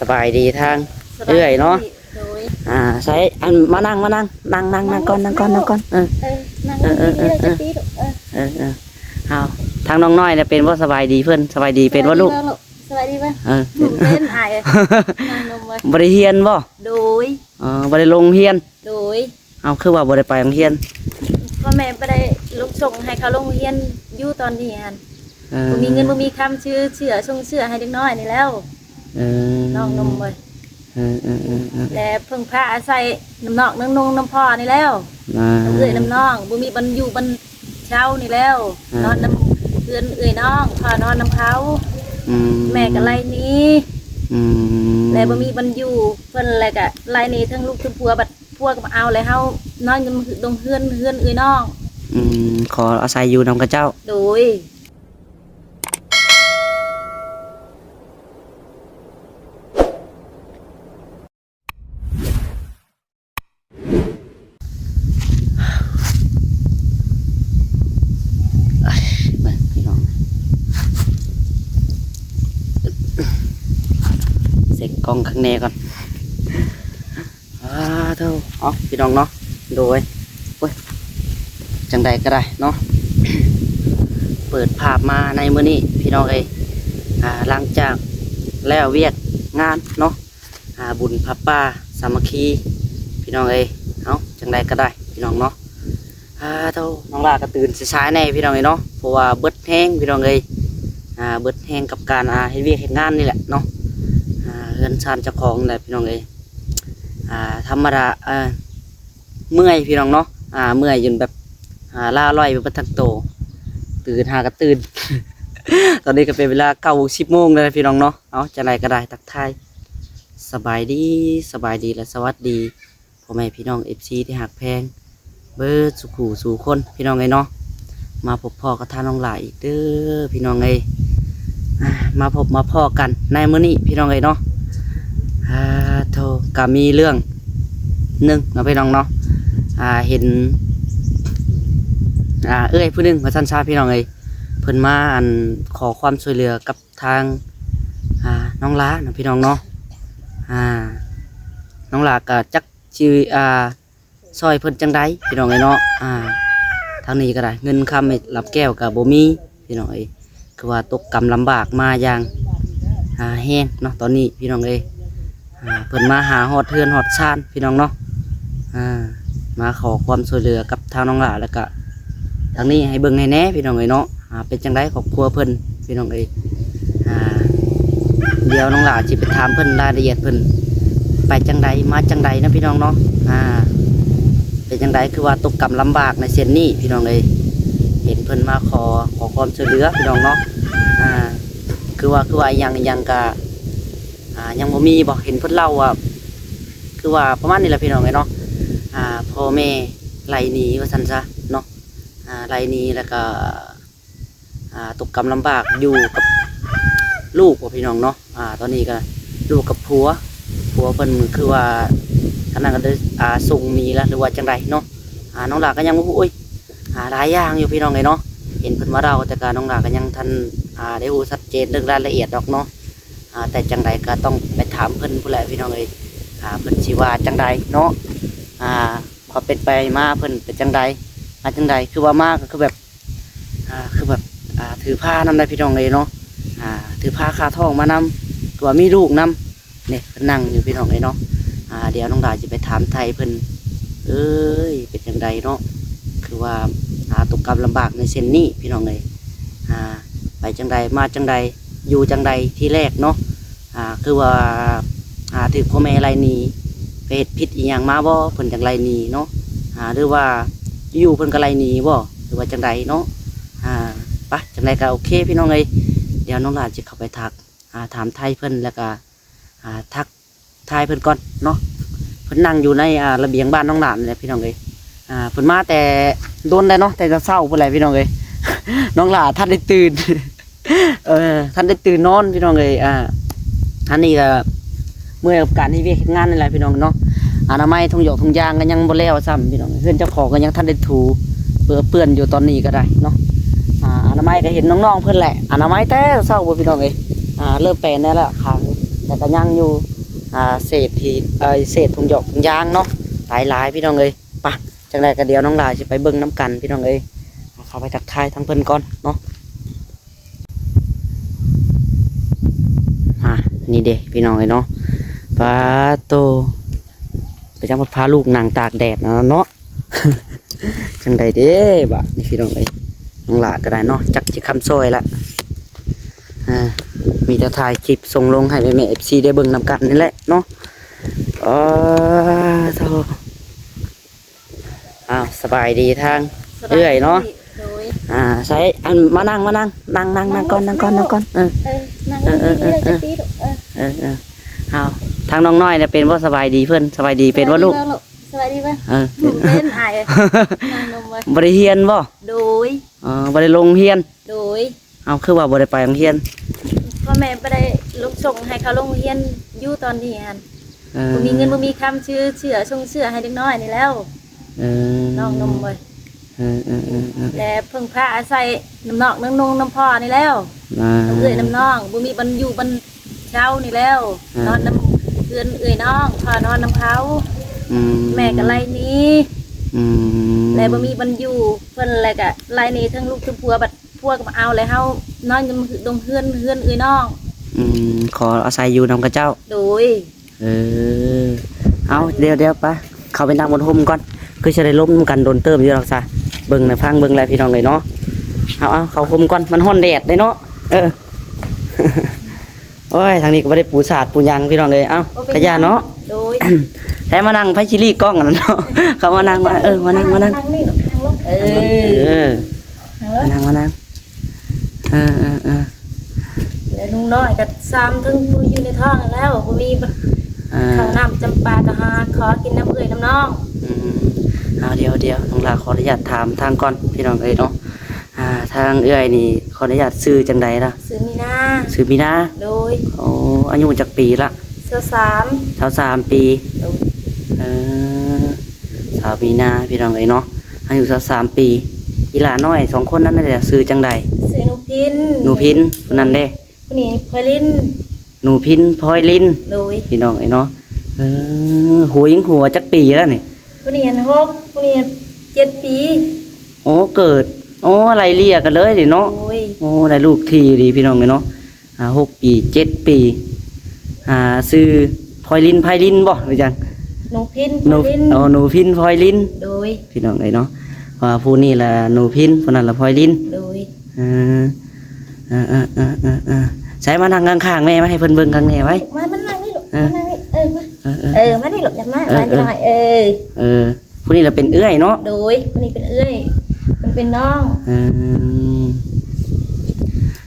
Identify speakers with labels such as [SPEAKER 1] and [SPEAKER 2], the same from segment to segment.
[SPEAKER 1] สบายดีทางเรื่อยเนาะใช้อันมานั่งนั่งก่อนเอาทางน้องน้อยเนี่ยเป็นว่าสบายดีเพื่อนสบายดีเป็นว่าลูก
[SPEAKER 2] สบายดีป่ะเป็นไอ้
[SPEAKER 1] บริเฮียนบ่
[SPEAKER 2] โดย
[SPEAKER 1] บริลงเฮียน
[SPEAKER 2] โดย
[SPEAKER 1] เอาคือว่าบริไปโรงเฮียน
[SPEAKER 2] พ่อแม่ไปได้ลูกส่งให้เขาลงเฮียนอยู่ตอนนี้ฮันมีเงินมีคำชื่อเชื่อส่งเชื่อให้เด็กน้อยนี่แล้วน้องนมเลยแต่เพิ่งพาอาศัยน้ำนอกน้ำพ่อนี่แล้วเอื้อยน้ำน้องบุมีบรรยูบรรเช้านี่แล้วนอนน้ำเพื่อนเอื้อยน้องพอนอนน้ำเขาแม่กับไรนี้แล้วบุมีบรรยูเพิ่นอะไรกับไรนี้ทั้งลูกทั้งผัวบัดผัวก็มาเอาเลยเฮานอนกันดงเฮือนเอื้อยน้อง
[SPEAKER 1] ขออาศัยอยู่นำกับเจ้า
[SPEAKER 2] โดย
[SPEAKER 1] เสกกล้องข้างในก่อนเท่าพี่น้องเนาะโดยจังใดก็ได้เนาะเปิดภาพมาในมื้อนี้พี่น้องเอ้ยหลังจากแล้วเวียกงานเนาะบุญพระป่าสามัคคีพี่น้องเอ้ยจังใดก็ได้พี่น้องเนาะเท่าน้องลาก็ตื่นสายๆแน่พี่น้องเอ้ยเนาะเพราะว่าเบิดแห้งพี่น้องเอ้ยเบิดแห้งกับการเฮ็ดเวียกเฮ็ดงานนี่แหละเนาะเฮือนชานเจ้าของแหละพี่น้องเอ้ยธรรมดาเมื่อยพี่น้องเนาะเมื่อยจนแบบล่าลอยไปทั้งโตตื่นก็ตื่น ตอนนี้ก็เป็นเวลา9-10 โมงเลยพี่น้องเนาะจะไรก็ได้ทักทายสบายดีและสวัสดีพ่อแม่พี่น้องFCที่หักแพงเบิร์ดสุขูสู่คนพี่น้องไงเนาะมาพบพ่อกับท่านน้องหลายอีกเด้อพี่น้องไงมาพบมาพ่อกันในมื้อนี้พี่น้องไงเนาะโทก็มีเรื่องหนึ่งนะพี่น้องเนาะเห็นเอ้ยผู้หนึ่งมาสั้นชาพี่น้องเอ้ยเพิ่นมาขอความช่วยเหลือกับทางน้องล้านะพี่น้องเนาะน้องล้าก็จักชื่อซอยเพิ่นจังไดพี่น้องเอ้ยเนาะทางนี้ก็ได้เงินคำไม่รับแก้วกับบ่มีพี่น้องเอ้ยคือว่าตกกำลำบากมาอย่างแห้งเนาะตอนนี้พี่น้องเอ้ยเพิ่นมาหาฮอดเทือนฮอดชานพี่น้องเนาะมาขอความช่วยเหลือกับทางน้องหลาแล้วก็ทางนี้ให้เบิ่งให้แน่พี่น้องเอ้ยเนาะเป็นจังไดครอบครัวเพิ่นพี่น้องเอ้ยเดี๋ยวน้องหลาสิไปถามเพิ่นรายละเอียดเพิ่นไปจังไดมาจังไดนะพี่น้องเนาะเป็นจังไดคือว่าตกกำลำบากในเส้นนี้พี่น้องเอ้ยเห็นเพิ่นมาขอความช่วยเหลือพี่น้องเนาะคือว่ายังกะยังบ่มีบอกเห็นเพิ่นเล่าว่าคือว่าประมาณนี้แหละพี่น้องเอ้ยเนาะพ่อแม่ไล่หนีว่าซั่นซะเนาะไล่หนีแล้วก็ตกกำลำบากอยู่กับลูกของพี่น้องเนาะตอนนี้ก็ลูกกับผัวเพิ่นคือว่าขณะก็ได้ส่งหนีแล้วหรือว่าจังไดเนาะน้องหลาก็ยังบ่ฮู้หลายอย่างอยู่พี่น้องเอ้ยเนาะเห็นเพิ่นว่าเราแต่ก็น้องหลาก็ยังทันได้ฮู้ชัดเจนเรื่องรายละเอียดดอกเนาะแต่จังใดก็ต้องไปถามเพิ่นผู้แหละพี่น้องเอ้ยเพิ่นสิว่าจังใดเนาะพอเป็นไปมาเพิ่นเป็นจังใดมาจังใดคือว่ามาก็คือแบบคือแบบถือผ้านำได้พี่น้องเอ้ยเนาะถือผ้าคาท้องมานำตัวมีลูกนำเนี่ยนั่งอยู่พี่น้องเอ้ยเนาะเดี๋ยวน้องดาจะไปถามไทยเพิ่นเอ้ยเป็นจังใดเนาะคือว่าตกกำลำบากในเส้นนี้พี่น้องเอ้ยไปจังใดมาจังใดอยู่จังใดที่แรกเนาะคือว่าถือพ่อแม่ไรนีไปเฮ็ดผิดอีหยังมาบ่เพิ่นจังไรนีเนาะหรือว่าอยู่เพิ่นก็ไรนีบ่หรือว่าจังใดเนาะปะจังใดก็โอเคพี่น้องเอ้ยเดี๋ยวน้องหลานจะเข้าไปถามไทยเพิ่นแล้วก็ทักทายเพิ่นก่อนเนาะเพิ่นนั่งอยู่ในระเบียงบ้านน้องหลานเลยพี่น้องเอ้ยเพิ่นมาแต่โดนได้เนาะแต่จะเศร้าเพิ่นแหละพี่น้องเอ้ย น้องหลานท่านได้ตื่น ท่านได้ตื่นนอนพี่น้องเลยท่านนี่ก็เมื่อกับการที่เวียกงานนี่แหละพี่น้องเนาะอนามัยทุ่งหยกทุ่งยางก็ยังบ่แล้วซ้ำพี่น้องเพื่อนเจ้าของก็ยังท่านได้ถูเปื้อนอยู่ตอนนี้ก็ได้เนาะอนามัยก็เห็นน้องๆเพื่อนแหละอนามัยแต่เศร้าบ่พี่น้องเลยเริ่มแปลนได้แล้วค่ะ แต่ก็ยังอยู่เศษที่เศษถุงหยอกถุงยางเนาะหลายพี่น้องเอ้ยไปจังไดก็เดี๋ยวน้องลาสิไปเบิ่งน้ำกันพี่น้องเอ้ยเข้าไปทักทายทั้งเพิ่นก่อนเนาะนี่เด้พี่น้องเอ้ยเนาะปาโตไปจังพาลูกนางตากแดดเนาะ จังไดเด้บะนี่พี่น้องเอ้ยน้องลาก็ได้เนาะจักสิคำซอยละมีแต่ถ่ายคลิปส่งลงให้แม่ FC ได้เบิ่งนำกันนี่แหละเนาะเท่าสบายดีทางเรื่อยเนาะใช้อันมานั่งก่อนนั่งก่อน
[SPEAKER 2] นั่ง
[SPEAKER 1] เอาทางน้องน้อยเนี่ยเป็นว่าสบายดีเพื่อนสบายดีเป็นว่าลูก
[SPEAKER 2] สบายดีป่ะเป็นอายนั่งนมไว้
[SPEAKER 1] บริเฮียนบ่
[SPEAKER 2] โดย
[SPEAKER 1] บริลงเฮียน
[SPEAKER 2] โดย
[SPEAKER 1] เอาคือว่าบริไปโรงเรียน
[SPEAKER 2] พ่อแม่ไม่ได้ลูกส่งให้เขาลงเรียนอยู่ตอนนี้ฮันบ่มีเงินบ่มีคำชื่อเชื่อส่งเชื่อให้เด็กน้อยนี่แล้วน้องนมไว้แต่เพิ่งพาอาศัยน้ำนอกน้ำนงน้ำพ่อนี่แล้วน้ำเอื้อยน้ำน้องบ่มีบรรอยู่บรรเช้านี่แล้วนอนน้ำเอื้อยน้องพ่อนอนน้ำเขาแม่ก็ไล่นี้แล้วบ่มีบรรอยู่เพิ่นอะไรก็ไล่นี้ทั้งลูกทั้งผัวบัดพวกมาเอาเลยเฮานอนดงเฮือนเอื้อยน้อง
[SPEAKER 1] ขออาศัยอยู่นำกับเจ้า
[SPEAKER 2] โดย
[SPEAKER 1] เอาเดี๋ยวปะเขาไปนั่งบนห่มก่อนคือจะได้ล้มกันโดนเติมอยู่หรอกซะเบิ่งในฟังเบิ่งอะไรพี่น้องเลยเนาะเอาเขาห่มก่อนมันฮ้อนแดดเลยเนาะโอ้ยทางนี้ก็ไม่ได้ปูสาดปูยังพี่น้องเลยขยะเนาะ
[SPEAKER 2] โดย
[SPEAKER 1] แต่มานั่งไฟชิลี่กล้องกันเนาะเขามานั่งมามานั่งมานั่ง
[SPEAKER 2] แล้วลุงน้อยกับซ้ำทั้งผู้อยู่ในท้องแล้วผมมีข้าวน้ำจำปากระหาขอกินน้ำเอื่อยน้ำน้อง
[SPEAKER 1] เดี๋ยวน้องลาขออนุญาตถามทางก่อนพี่น้องเอ้ยเนาะทางเอื้อยนี่ขออนุญาตซื้อจังใดล่ะ
[SPEAKER 2] ซื้อมีนาโดย
[SPEAKER 1] อายุจักปีละ
[SPEAKER 2] 23
[SPEAKER 1] ปีสาวมีนาพี่น้องเอ้ยเนาะอายุ23ปีอีหลาน้อย2คนนั้นน่ะซื้อจังใด
[SPEAKER 2] ซื้อหนู
[SPEAKER 1] พินคนนั้นเด้
[SPEAKER 2] คนนี้พลอยลิน
[SPEAKER 1] หนูพินพลอยลิน
[SPEAKER 2] โดย
[SPEAKER 1] พี่น้องเอ้ยเนาะหัวจักปีแล้วนี่
[SPEAKER 2] คนนี้6คนนี้7ปี
[SPEAKER 1] เกิดอะไรเรียกกันเลยดิเนาะได้ลูกทีดีพี่น้องเอ้ยเนาะ6 ปี7 ปีซื้อพลอยลินบ่หรือจัง
[SPEAKER 2] หนูพิน
[SPEAKER 1] หนูพินพลอยลิน
[SPEAKER 2] โดย
[SPEAKER 1] พี่น้องเอ้ยเนาะว่าผู้นี้ล่ะหนูพินผู้นั้นล่ะพลอยลิน
[SPEAKER 2] โดย
[SPEAKER 1] ใช้มานั่งข้างๆแม่มาให้เพิ่นเบิ่งข้างแม่ไว้
[SPEAKER 2] มามันนั่งนี่ลูกมานั่งนี่มานี่ลูกอย่ามาหน่อย
[SPEAKER 1] ผู้นี้ล่ะเป็นเอื้อยเนาะ
[SPEAKER 2] โดยผู้นี้เป็นเอื้อยมันเป็นน้อง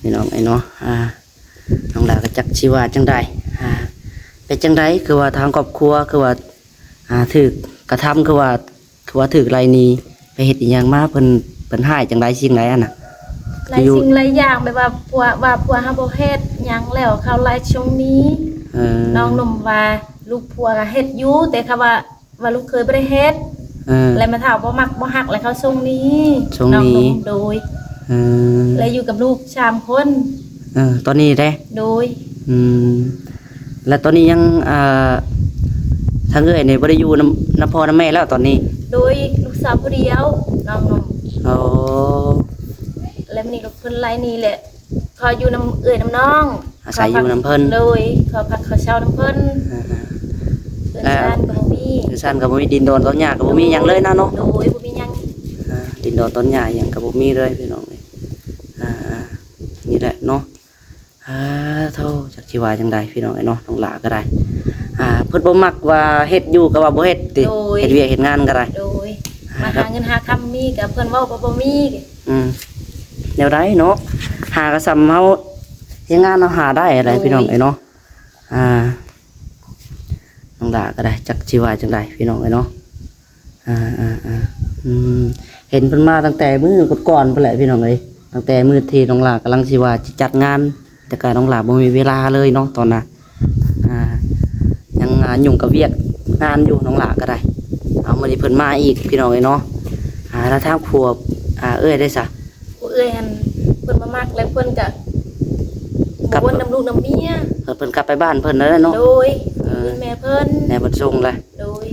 [SPEAKER 1] พี่น้องไอ้เนาะน้องดาก็จักชีว่าจังใดเป็นจังใดคือว่าทางครอบครัวคือว่าถูกกระทำคือว่าถูกไรนี้ไปเฮ็ดอีหยังมาเพิ่นหายจังใดสิ่งใดน่ะ
[SPEAKER 2] หลายสิ่งหลายอย่างแบบว่าผัวเฮาบ่เฮ็ดหยังแล้วเขาไล่ช่วงนี้น้องนมว่าลูกผัวก็เฮ็ดอยู่แต่เขาว่าลูกเคยบ่ได้เฮ็ดแล้วมาถามบ่มักบ่ฮักแล้วเขาส่งนี้น้องนมโดยแล้วอยู่กับลูก3คน
[SPEAKER 1] ตอนนี้ได้
[SPEAKER 2] โดย
[SPEAKER 1] แล้วตอนนี้ยังทางเอ้ยนี่บ่ได้อยู่น้ำพ่อน้ำแม่แล้วตอนนี้
[SPEAKER 2] โดยลูกสาวผู้เดียวน้องนมแล้วนี่ลูกเพิ่นไล่นี่แหละขออยู่น้ำเอ้ยน้ำน้อง
[SPEAKER 1] อาศัยอยู่น้ำเพิ่น
[SPEAKER 2] โดยขอพักขอเช่าน้ำเพิ่น
[SPEAKER 1] ซ่านก็บ่มีดินโดนต้นหญ้าก็บ่มีหยังเลยนะเนาะ
[SPEAKER 2] โดยบ่มีหยัง
[SPEAKER 1] ดินโดนต้นหญ้าหยังก็บ่มีเลยพี่น้องนี่แหละเนาะเท่าจากชีวาจังใดพี่น้องไอ้เนาะน้องหลาก็ได้เพิ่นบ่มักว่าเฮ็ดอยู่ก็ว่าบ่เฮ็ดติเฮ็ดเวียกเฮ็ดงานก็ได้
[SPEAKER 2] โดยมาหาเงินหาคำมีกับเพิ่นเว้าบ่มี
[SPEAKER 1] แนวใดเนาะหาก็ซ้ำเฮาเฮ็ดงานเฮาหาได้อะไรพี่น้องไอ้เนาะน้องหลาก็ได้จากชีวาจังใดพี่น้องไอ้เนาะเห็นเพิ่นมาตั้งแต่มื้อก่อนๆพุ่นแหละพี่น้องเอ้ยตั้งแต่มื้อที่น้องหลากำลังสิว่าจัดงานแต่ก็น้องหลาบ่มีเวลาเลยเนาะตอนน่ะยังยุ่งกับเวียกงานอยู่น้องหลาก็ได้เอามื้อนี้เพิ่นมาอีกพี่น้องเอ้ยเนาะแล้วทางครัวเอ้ยได้ซะ
[SPEAKER 2] เอ้ยหั่นเพิ่นมามากแล้วเพิ่นก็บ
[SPEAKER 1] กลับ
[SPEAKER 2] วนน้ำลูกน้ำเมีย
[SPEAKER 1] เพิ่นกลับไปบ้านเพิ่นแล้วเนาะ
[SPEAKER 2] โดยเงินแม่เพิ่น
[SPEAKER 1] แม่เพิ่นส่งเลย
[SPEAKER 2] โดย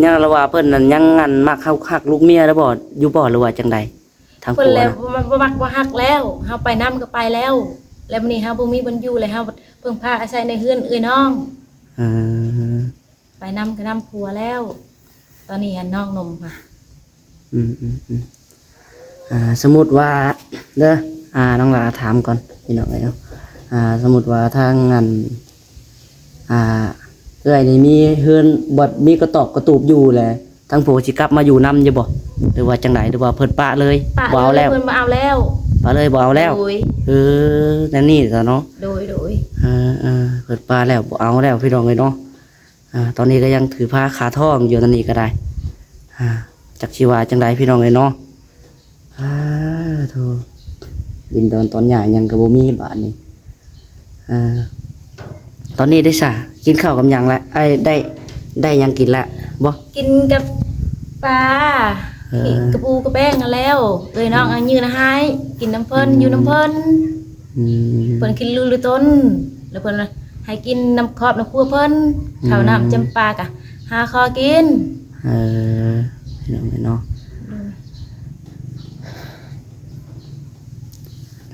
[SPEAKER 1] ยังละว่าเพิ่นนั่นยังงันมักฮักลูกเมียแล้วบ่อยู่บ่หรือว่าจังใดทาง
[SPEAKER 2] เพิ่
[SPEAKER 1] ผั
[SPEAKER 2] น
[SPEAKER 1] ว
[SPEAKER 2] แล้ว
[SPEAKER 1] นะ
[SPEAKER 2] บ่มักบ่ฮักแล้วเฮาไปนำก็ไปแล้ว แล้วมื้อนี้เฮาบ่มีบ่อยู่เลยเฮาเพิ่งพาอาศัยในเฮือนเอ้ยน้อง
[SPEAKER 1] อืม
[SPEAKER 2] ไปนำก็นำผัวแล้ว ตอนนี้หันน้องนมค่ะ
[SPEAKER 1] อืมสมมุติว่าเด้อน้องหลาถามก่อนพี่น้องเอ้ยเนาะสมมุติว่าทางงานเอ้ยนี่มีเฮือนบ่มีกระตอบกระตูบอยู่แหละทางผัวสิกลับมาอยู่นำอยู่บ่หรือว่าจังไดหรือว่าเพิ่นปะเลย
[SPEAKER 2] ปะ
[SPEAKER 1] บ่เอาแล้ว
[SPEAKER 2] เพิ่นบ่เอาแล้ว
[SPEAKER 1] ปะเลยบ่เอาแล้ว
[SPEAKER 2] โดย
[SPEAKER 1] นั่นนี่ซะเนาะ
[SPEAKER 2] โดย
[SPEAKER 1] เปิดปลาแล้วบ่เอาแล้วพี่น้องเลยเนาะตอนนี้ก็ยังถือผ้าขาท่องอยู่นั่นนี่ก็ได้จักชีวาจังไดพี่น้องเลยเนาะโธ่ดินดอนตอนใหญ่ยังกระโบมีบาทนี่ตอนนี้ได้สะกินข้าวกับหยังละไอ้ได้หยังกินละบ่
[SPEAKER 2] กินกับปลา
[SPEAKER 1] เออ
[SPEAKER 2] กระปูกระแป้งกันแล้วเอ้ยน้องอันยืนให้กินน้ำเพิ่นอยู่น้ำเพิ่น
[SPEAKER 1] อืม
[SPEAKER 2] เพิ่นกินลูลูต้น แล้วเพิ่นให้กินน้ำครอบน้ำครัวเพิ่นข้าวน้ำจำปากะหาคอกิน
[SPEAKER 1] พี่น้องเลยเนาะ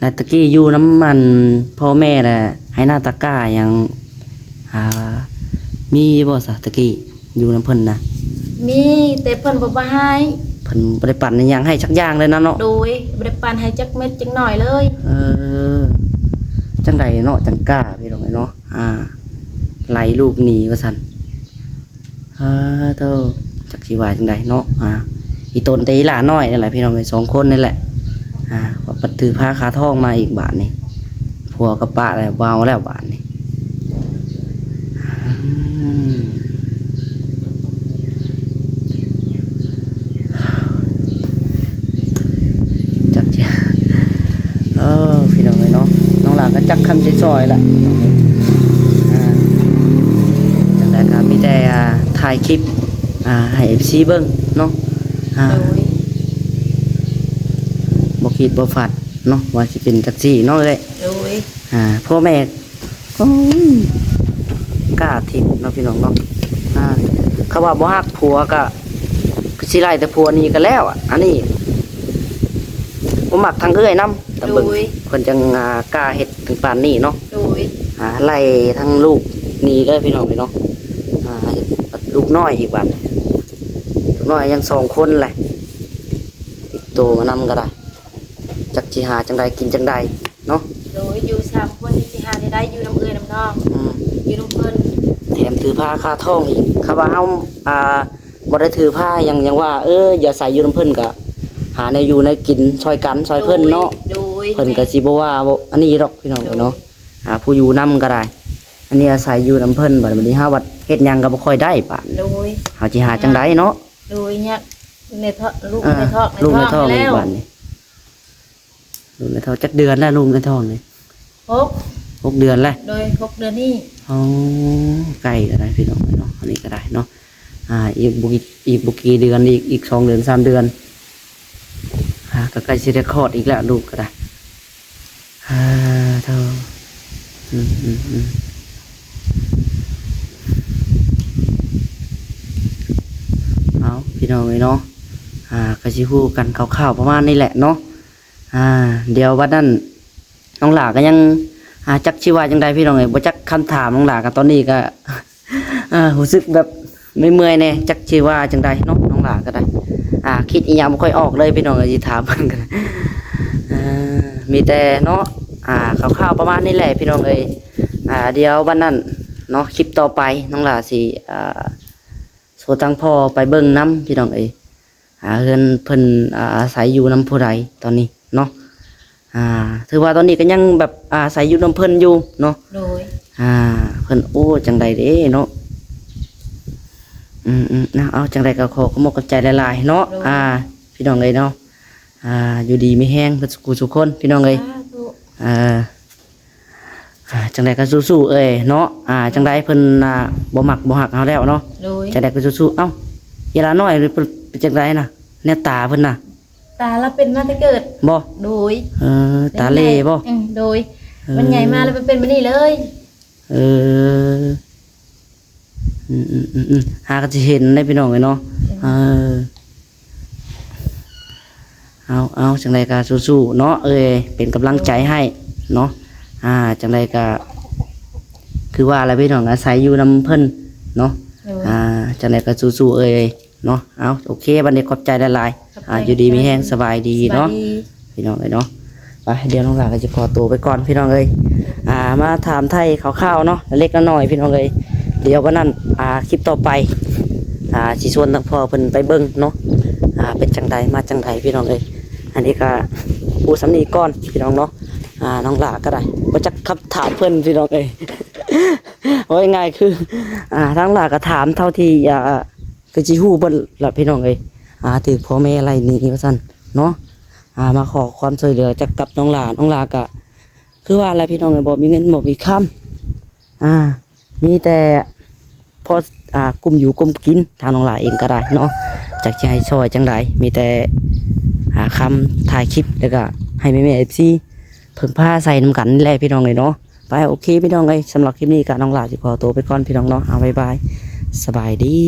[SPEAKER 1] แล้วตะกี้อยู่น้ำมันพ่อแม่แหละให้หน้าตะกร้ายังมีบ่สะตะกี้อยู่น้ำเพิ่นนะ
[SPEAKER 2] มีแต่เพิ่นบ่ให้
[SPEAKER 1] เพิ่นบ่ได้ปั่นอิหยังให้สักอย่างเลยนะเนาะ
[SPEAKER 2] โดยบ่ได้ปานให้จักเม็ดจักหน่อยเลย
[SPEAKER 1] จังใดเนาะจังกล้าพี่น้องเอ้ยเนาะไหลลูกหนีว่าซั่นเท่าจักสิว่าจังใดเนาะอีตนแต่อีหลาน้อยนั่นแหละพี่น้องเอ้ย2คนนี่แหละว่าปัดถือผ้าคาทองมาอีกบาทนี่ผัวกับป้าแล้วเบาแล้วบาทนี่จักจ้ะพี่น้องเลยเนาะน้องหลานก็จักคำซอยๆละจังไดก็มีแต่ถ่ายคลิปให้ FC เบิ่งเนาะ
[SPEAKER 2] โดย
[SPEAKER 1] บ่คิดบ่ฝันเนาะว่าสิเป็นจักซี่เนาะเลย
[SPEAKER 2] โดย
[SPEAKER 1] พ่อแม่ก็กล้าทิมเนาะพี่น้องเนาะเขาว่าบ่ฮักผัวก็สิไล่แต่ผัวนี่ก็แล้วอันนี้บ่มักทางเอื้อยนำแต่เบิ่งเพิ่นจังกล้าเฮ็ดถึงปานนี้เนาะ
[SPEAKER 2] โดย
[SPEAKER 1] ไล่ทั้งลูกนี่เลยพี่น้องพี่น้องลูกน้อยอีกบัดลูกน้อยยัง2คนแหละติดโตมานำก็ได้จักสิหาจังใดกินจังใดเนาะ
[SPEAKER 2] โดยอยู่3คนที่สิหาได้อยู่น้ำเอ้ยน้ำน้องอยู่น้ำเพิ่น
[SPEAKER 1] แถมถือผ้าคาท่องอีกคำว่าเฮาบ่ได้ถือผ้ายังว่าอย่าใส่อยู่น้ำเพิ่นก็หาในอยู่ในกินซอยกันซอยเพิ่นเนาะ
[SPEAKER 2] โดย
[SPEAKER 1] เพิ่นก็สิบ่ว่าอันนี้ดอกพี่น้องเนาะผู้อยู่นํก็ได้ อันนี้อาศัยอยู่น้ำเพิ่นบัดนี้เฮาวัดเฮ็ดหยังก็บ่ค่อยได้ปาน
[SPEAKER 2] โดย
[SPEAKER 1] เฮาสิหาจังไดเนาะ
[SPEAKER 2] โดยเนี่ยในท้องลูกในท้อง
[SPEAKER 1] ลูกในท้อง
[SPEAKER 2] แล้
[SPEAKER 1] อีก
[SPEAKER 2] ว
[SPEAKER 1] บัดนี้ลูกในท้องจักเดือนแล้วลูกในท้องนี่ 6 เดือนแล้ว
[SPEAKER 2] โดย6 เดือนนี้
[SPEAKER 1] อ๋อไก่ก็ได้พี่น้องเนาะอันนี้ก็ได้เนาะอีกบุกี่เดือนอีก2 เดือน3 เดือนก็ใกล้สิได้คลอดอีกแล้วลูกก็ได้เท่าเอาพี่น้องเนาะก็สิฮู้กันคร่าวๆประมาณนี้แหละเนาะเดี๋ยววันนั้นน้องหลาก็ยังจักชีว่าจังใดพี่น้องเอ้ยบ่จักคำถามน้องหลากันตอนนี้ก็รู้สึกแบบไม่เมื่อยแน่จักชีว่าจังใดเนาะน้องหลาก็ได้คิดอีหยังบ่ค่อยออกเลยพี่น้องเอ้ยสิถามเพิ่นกันมีแต่เนาะคร่าวๆประมาณนี้แหละพี่น้องเอ้ยเดี๋ยววันนั้นเนาะคลิปต่อไปน้องหลาสิโทรตั้งพ่อไปเบิ่งน้ำพี่น้องเอ้ยเฮือนเพิ่นอาศัยอยู่น้ำผู้ใดตอนนี้เนาะถือว่าตอนนี้ก็ยังแบบอาศัยอยู่น้ำเพิ่นอยู่เนาะ
[SPEAKER 2] โดย
[SPEAKER 1] เพิ่นโอ้จังใดเด้เนาะนะเอาจังใดก็ขอขอบใจหลายๆเนาะพี่น้องเอ้ยเนาะอยู่ดีไม่แห้งเพิ่นสุขคนพี่น้องเอ้ยจังใดก็สู้ๆเอ้ยเนาะจังใดเพิ่นบ่มักบ่ฮักเฮาแล้วเนาะ
[SPEAKER 2] โดย
[SPEAKER 1] จังใดก็สู้ๆเอ้าเวลาน้อยเพิ่นเป็นจังไดน่ะแนวตาเพิ่นน่ะ
[SPEAKER 2] ตาเราเป็นมาแต่เกิด
[SPEAKER 1] บ่
[SPEAKER 2] โดย
[SPEAKER 1] ตาเล่บ่
[SPEAKER 2] โดยมันใหญ่มาแล้วมันเป็นแบบนี้เลย
[SPEAKER 1] เออหาก็จะเห็นได้พี่น้องเลยเนาะเอาจังไรก็สู้ๆเนาะเป็นกำลังใจให้เนาะจังไรก็คือว่าอะไรพี่น้องอาศัยอยู่นำเพิ่นเนาะจังไรก็สู้ๆเนาะเอาโอเคบัดนี้ขอบใจหลายๆอยู่ดีมีแห้งสบายดีเนาะพี่น้องเลยเนาะไปเดี๋ยวน้องหลานก็จะขอตัวไปก่อนพี่น้องเลยมาถามไทยข่าวๆเนาะเล็กน้อยพี่น้องเลยเดี๋ยววันนั้นคลิปต่อไปสิชวนทั้งพ่อเพิ่นไปเบิ่งเนาะเป็นจังใดมาจังใดพี่น้องเลยอันนี้ก็ปูสำนีก้อนพี่น้องเนาะน้องหลาก็ได้ว่าจะคำถามเพิ่นพี่น้องเลย ว่าง่ายคือทั้งหลาก็ถามเท่าที่ก็จิฮู้เบิ่นล่ะพี่น้องเลยถือพ่อแม่อะไรนี่ว่าซั่นเนาะมาขอความช่วยเหลือจากกับน้องหลาก็คือว่าอะไรพี่น้องเลยบ่มีเงินบ่มีคำมีแต่พอกลุ่มอยู่กลุ่มกินทางน้องหลาเองก็ได้เนาะจากจะให้ช่วยจังไดมีแต่คำถ่ายคลิปแล้วก็ให้แม่ๆ FC เพิ่งผ้าใส่น้ำกันนี่แหละพี่น้องเลยเนาะไปโอเคพี่น้องเลยสำหรับคลิปนี้ก็น้องหลาสิขอตัวไปก่อนพี่น้องเนาะบ๊ายบายสบายดี